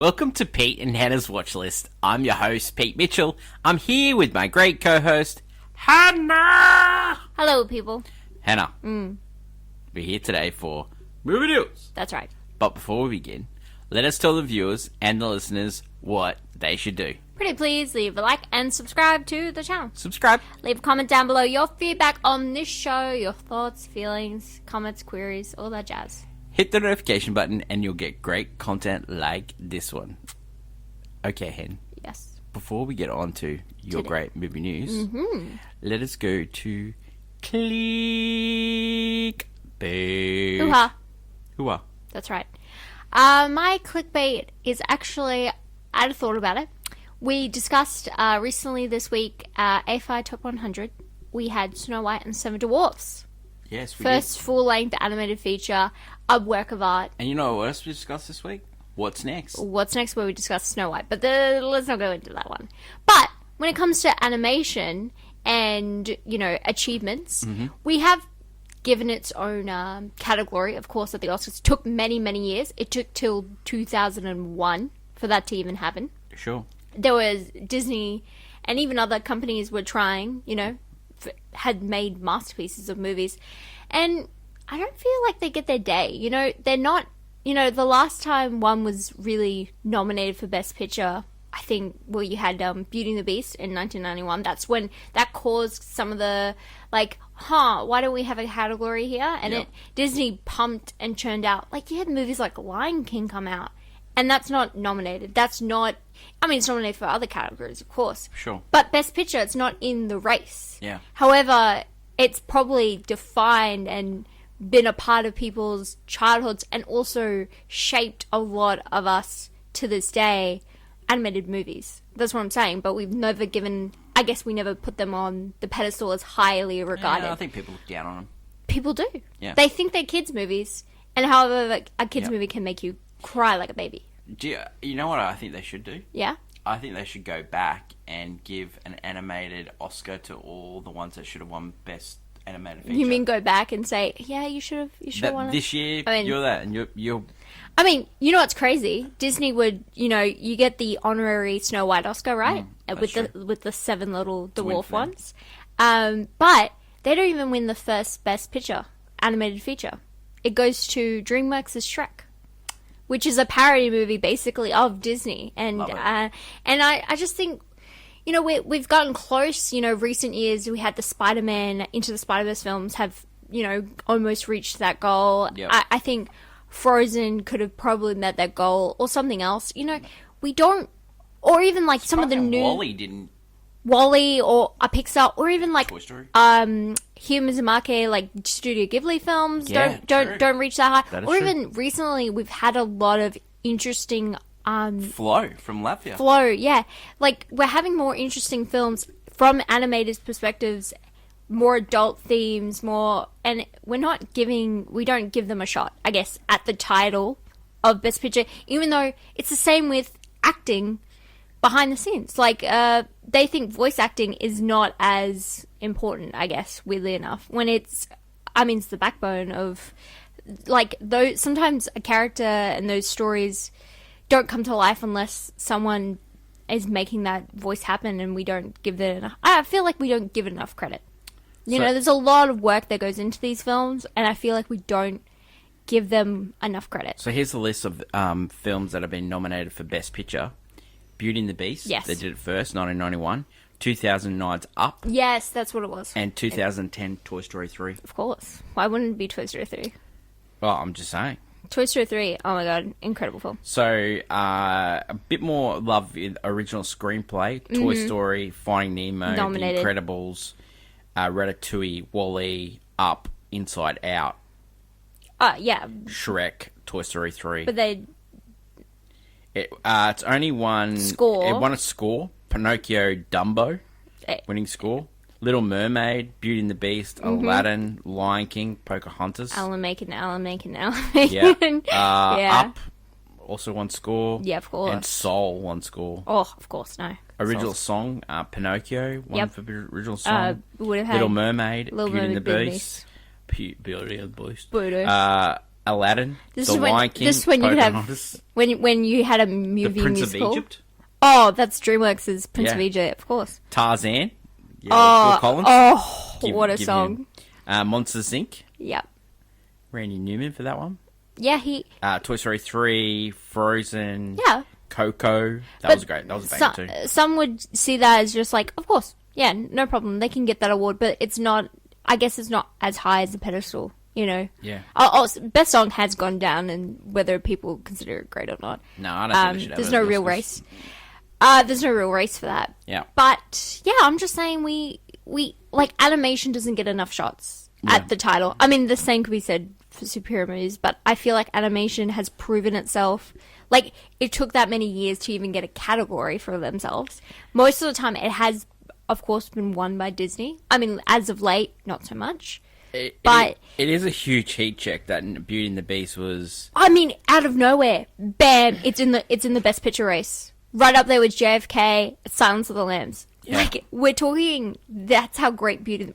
Welcome to Pete and Hannah's Watch List. I'm your host, Pete Mitchell. I'm here with my great co-host, Hannah! Hello, people. Hannah, we're here today for movie news. That's right. But before we begin, let us tell the viewers and the listeners what they should do. Pretty please leave a like and subscribe to the channel. Subscribe. Leave a comment down below your feedback on this show, your thoughts, feelings, comments, queries, all that jazz. Hit the notification button and you'll get great content like this one. Okay, Hen. Yes. Before we get on to your great movie news, let us go to clickbait. Hoo-ha. Hoo-ha. That's right. My clickbait is actually, I had a thought about it. We discussed recently this week, AFI Top 100. We had Snow White and Seven Dwarfs. Yes, we First full-length animated feature, a work of art. And you know what else we discussed this week? What's next? What's next, where we discuss Snow White, but let's not go into that one. But when it comes to animation and, you know, achievements, we have given its own category, of course, at the Oscars. It took many, many years. It took till 2001 for that to even happen. Sure. There was Disney and even other companies were trying, you know, had made masterpieces of movies, and I don't feel like they get their day. You know, they're not, you know, the last time one was really nominated for Best Picture, I think, well, you had Beauty and the Beast in 1991. That's when that caused some of the, like, why don't we have a category here? And Disney pumped and churned out, like, you had movies like Lion King come out, and that's not nominated. That's not, I mean, it's nominated for other categories, of course. Sure. But Best Picture, it's not in the race. Yeah. However, it's probably defined and been a part of people's childhoods and also shaped a lot of us to this day, animated movies. That's what I'm saying. But we've never given, I guess we never put them on the pedestal as highly regarded. Yeah, I think people look down on them. People do. Yeah. They think they're kids' movies. And however, a kids' movie can make you cry like a baby. You know what I think they should do? Yeah? I think they should go back and give an animated Oscar to all the ones that should have won Best Animated Feature. You mean go back and say, yeah, you should have won it? This year, I mean, you're that, and you're... I mean, you know what's crazy? Disney would, you know, you get the honorary Snow White Oscar, right? With the seven little dwarf ones. But they don't even win the first Best Picture, animated feature. It goes to DreamWorks' Shrek, which is a parody movie basically of Disney. And I just think, you know, we've gotten close. You know, recent years we had the Spider-Man, Into the Spider-Verse films have, you know, almost reached that goal. Yep. I think Frozen could have probably met that goal or something else. You know, we don't, or even like some of the new Wall-E didn't... Wall-E or a Pixar or even like Toy Story. Hayao Miyazaki, like Studio Ghibli films don't reach that high. That is or true. even recently we've had a lot of interesting Flow from Latvia. flow, yeah. Like we're having more interesting films from animators' perspectives, more adult themes, more, and we don't give them a shot, I guess, at the title of Best Picture, even though it's the same with acting behind the scenes. Like, they think voice acting is not as important, I guess, weirdly enough, when it's the backbone of, like, those, sometimes a character and those stories don't come to life unless someone is making that voice happen, and we don't give it enough, I feel like we don't give it enough credit. You know, there's a lot of work that goes into these films, and I feel like we don't give them enough credit. So here's the list of films that have been nominated for Best Picture. Beauty and the Beast. Yes. They did it first, 1991. 2009's Up. Yes, that's what it was. And 2010, Toy Story 3. Of course. Why wouldn't it be Toy Story 3? Well, I'm just saying. Toy Story 3, oh my god, incredible film. So, a bit more love in original screenplay. Toy Story, Finding Nemo, Nominated. The Incredibles, Ratatouille, Wall-E, Up, Inside Out, Yeah, Shrek, Toy Story 3. but they... It's only one... Score. It won a score. Pinocchio, Dumbo, Eh. winning score. Little Mermaid, Beauty and the Beast, Aladdin, Lion King, Pocahontas. Alan Menken. Yeah. Yeah. Up, also one score. Yeah, of course. And Soul, one score. Oh, of course, no. Original song, Pinocchio, one for original song. Would have had Little Mermaid, Little Beauty and the Mermaid, Beast. Beauty and the Beast. Beauty. Aladdin, This The is when- Lion King, this is when you could have- Pocahontas, When you had a The movie Prince musical. of Egypt, Oh, that's DreamWorks' Prince of Yeah. Egypt, of course. Tarzan. Yeah, Oh, Phil Collins. what a Give song. him. Monsters Inc. Yep. Randy Newman for that one. Yeah, he. Toy Story 3, Frozen, Yeah. Coco. That But was great. That was a banger too. Some would see that as just like, of course, yeah, no problem. They can get that award, but it's not. I guess it's not as high as the pedestal. You know. Yeah. Best song has gone down, and whether people consider it great or not. No, I don't think they should have There's it. no real race. There's no real race for that. Yeah. But yeah, I'm just saying we like animation doesn't get enough shots Yeah. at the title. I mean, the same could be said for superhero movies, but I feel like animation has proven itself. Like, it took that many years to even get a category for themselves. Most of the time, it has, of course, been won by Disney. I mean, as of late, not so much. But- it is a huge heat check that Beauty and the Beast was. I mean, out of nowhere, bam! It's in the best picture race, right up there with JFK, Silence of the Lambs. Yeah. Like, we're talking. That's how great Beauty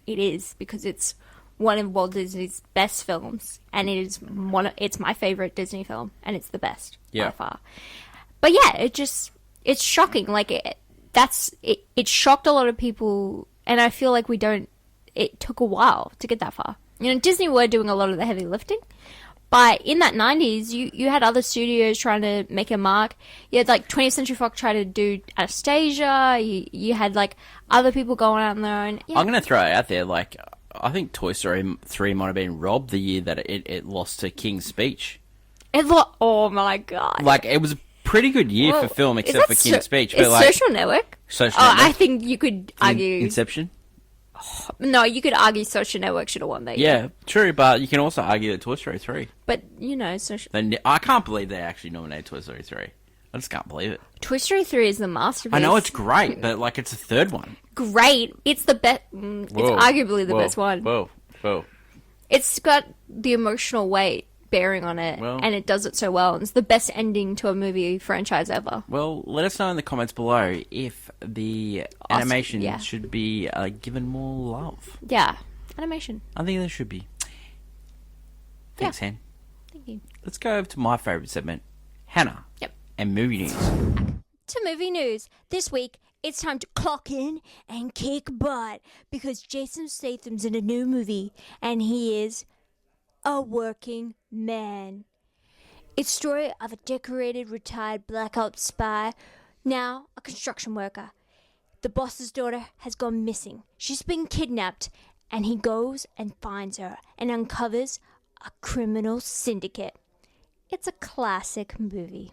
it is, because it's one of Walt Disney's best films, and it's my favorite Disney film, and it's the best Yeah. by far. But yeah, it's shocking. Like it shocked a lot of people, and I feel like it took a while to get that far. You know, Disney were doing a lot of the heavy lifting, but in that 90s, you had other studios trying to make a mark. You had, like, 20th Century Fox try to do Anastasia. You had, like, other people going out on their own. Yeah. I'm going to throw it out there. Like, I think Toy Story 3 might have been robbed the year that it lost to King's Speech. Oh, my God. Like, it was a pretty good year for film, Is except that for King's Speech. Is But like, Social Network? Social Oh, Network, I think you could argue. Inception. No, you could argue Social Network should have won that year. Yeah, true. But you can also argue that Toy Story 3. But, you know, Social... I can't believe they actually nominated Toy Story 3. I just can't believe it. Toy Story 3 is the masterpiece. I know it's great, but like it's a third one. Great. It's the best... It's arguably the best one. Whoa. It's got the emotional weight bearing on it, Well- and it does it so well. And it's the best ending to a movie franchise ever. Well, let us know in the comments below if the animation yeah. should be given more love. Yeah. Animation. I think there should be. Thanks, Han. Thank you. Let's go over to my favourite segment, Hannah. Yep. And movie news. To movie news. This week, it's time to clock in and kick butt, because Jason Statham's in a new movie, and he is a working man. It's the story of a decorated, retired Black Ops spy, now a construction worker. The boss's daughter has gone missing. She's been kidnapped, and he goes and finds her and uncovers a criminal syndicate. It's a classic movie.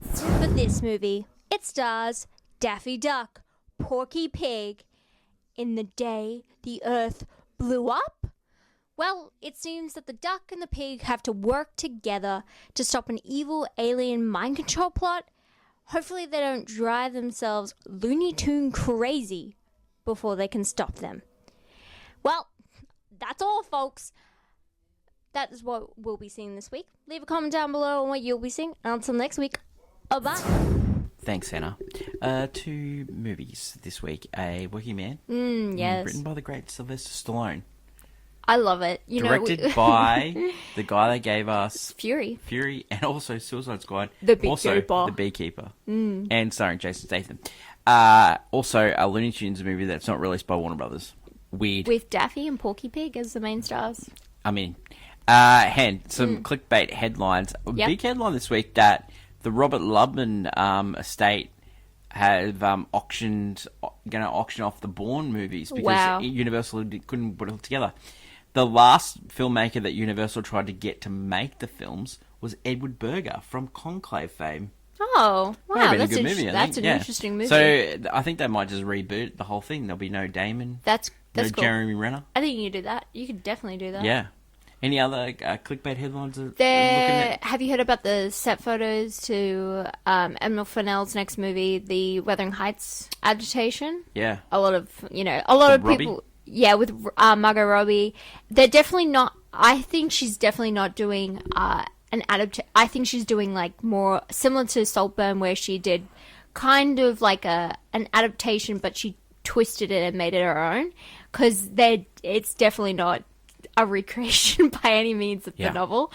For this movie, it stars Daffy Duck, Porky Pig, in the day the Earth blew up. Well, it seems that the duck and the pig have to work together to stop an evil alien mind control plot. Hopefully they don't drive themselves Looney Tune crazy before they can stop them. Well, that's all, folks. That is what we'll be seeing this week. Leave a comment down below on what you'll be seeing. Until next week, bye. Thanks, Hannah. 2 movies this week. A Working Man. Yes. Written by the great Sylvester Stallone. I love it. Directed by the guy that gave us Fury. and also Suicide Squad. The Beekeeper. Also, The Beekeeper. And starring Jason Statham. Also, a Looney Tunes movie that's not released by Warner Brothers. Weird. With Daffy and Porky Pig as the main stars. I mean, some clickbait headlines. A Yep. big headline this week that the Robert Lubman estate have going to auction off the Bourne movies because Wow. Universal couldn't put it together. The last filmmaker that Universal tried to get to make the films was Edward Berger from Conclave fame. Oh, Might wow. have been That's, a good movie, I that's think. an Yeah. interesting movie. So I think they might just reboot the whole thing. There'll be no Damon, that's no cool. Jeremy Renner. I think you could do that. You could definitely do that. Yeah. Any other clickbait headlines? Have you heard about the set photos to Emil Fennell's next movie, the Wuthering Heights adaptation? Yeah. A lot of With people. Robbie? Yeah, with Margot Robbie. They're definitely not. I think she's definitely not doing an adaptation. I think she's doing like more similar to Saltburn, where she did kind of like an adaptation, but she twisted it and made it her own. Because it's definitely not a recreation by any means of Yeah. the novel.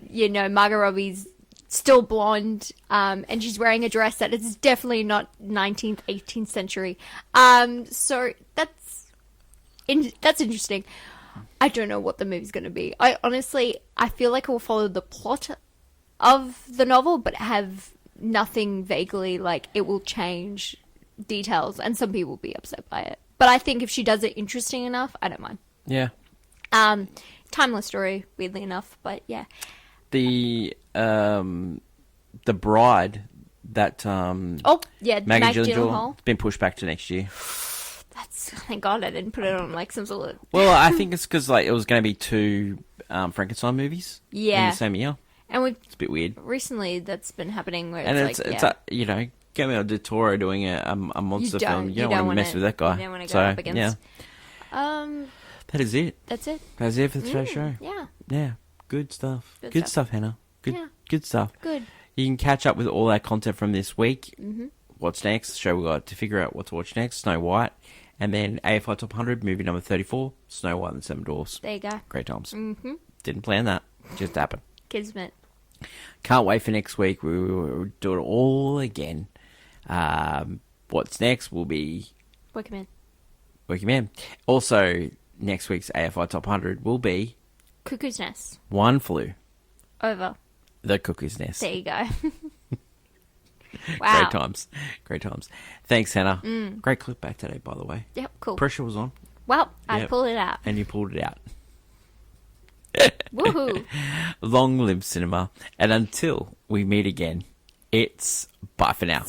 You know, Margot Robbie's still blonde, and she's wearing a dress that is definitely not 19th, 18th century. So that's interesting. I don't know what the movie's going to be. I feel like it will follow the plot of the novel, but have nothing vaguely like it will change details, and some people will be upset by it. But I think if she does it interesting enough, I don't mind. Yeah. Timeless story, weirdly enough, but yeah. The Bride, that Oh, yeah, Maggie Gyllenhaal. Gyllenhaal, it's been pushed back to next year. Thank God I didn't put it on like some sort of... Well, I think it's because like it was going to be two Frankenstein movies in Yeah. the same year. And It's a bit weird. recently that's been happening where And it's it's like, you know, Guillermo del Toro doing a monster film. You don't want to wanna- mess with that guy. You don't want to go So, up against. yeah, that is it. That's it. That's it for today's show. Yeah, Yeah, good stuff. Good Good stuff. stuff, Hannah. Good, Yeah. good stuff. good. You can catch up with all our content from this week. Mm-hmm. What's next? The show we got to figure out what to watch next. Snow White, and then AFI Top 100, movie number 34, Snow White and the Seven Dwarfs. There you go. Great times. Mm-hmm. Didn't plan that. Just happened. Kismet. Can't wait for next week. We'll do it all again. What's next will be Wickman. Working Man. Also, next week's AFI Top 100 will be Cuckoo's Nest. One Flew, Over. The Cuckoo's Nest. There you go. Wow. Great times. Great times. Thanks, Hannah. Great clip back today, by the way. Yep, cool. Pressure was on, Well, I Yep. pulled it out. and you pulled it out. Woohoo. Long live cinema. And until we meet again, it's bye for now.